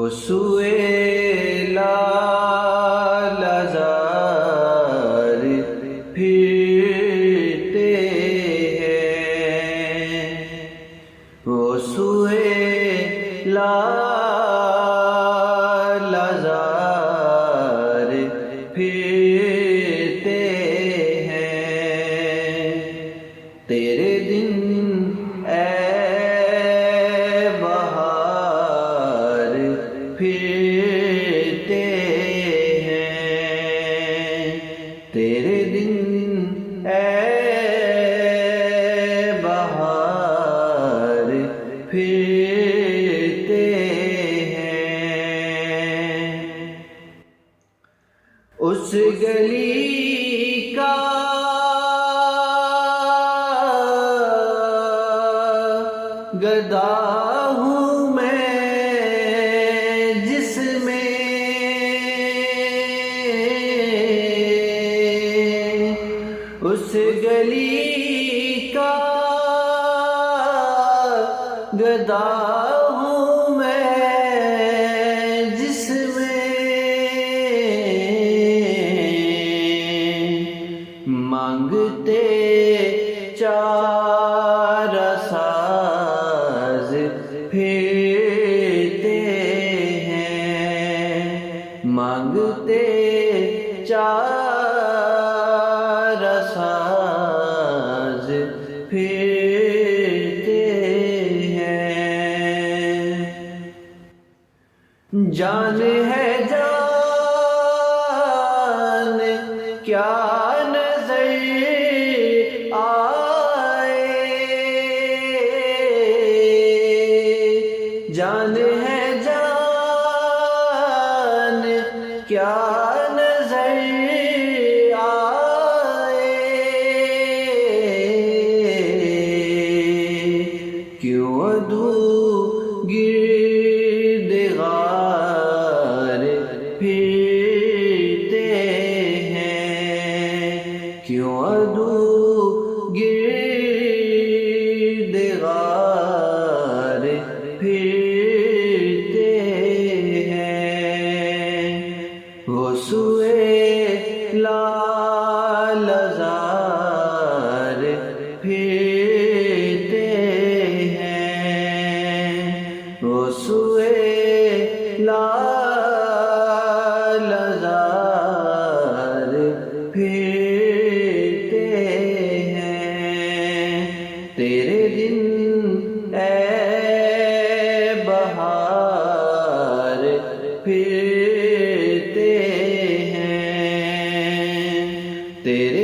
سوئے لالزار پھرتے ہیں، وہ سوئے لالزار پھرتے ہیں، تیرے دن اے بہار پھرتے ہیں، تیرے دن اے بہار پھرتے ہیں۔ اس گلی کا گدا ہوں میں جس میں اس گلی کا گدا ہوں میں جس میں مانگتے چار ساز پھرتے ہیں، مانگتے چار ساز پھرتے ہیں۔ جان ہے جان کیا نظر آئے، جان ہے جان کیا نظر آئے، کیوں عدو گرد غار پھرتے ہیں، کیوں عدو گرد غار پھرتے ہیں، وہ سوئے لالزار پھرتے ہیں، وہ سوئے لالزار پھرتے ہیں، تیرے دن اے بہار پھرتے ہیں، تیرے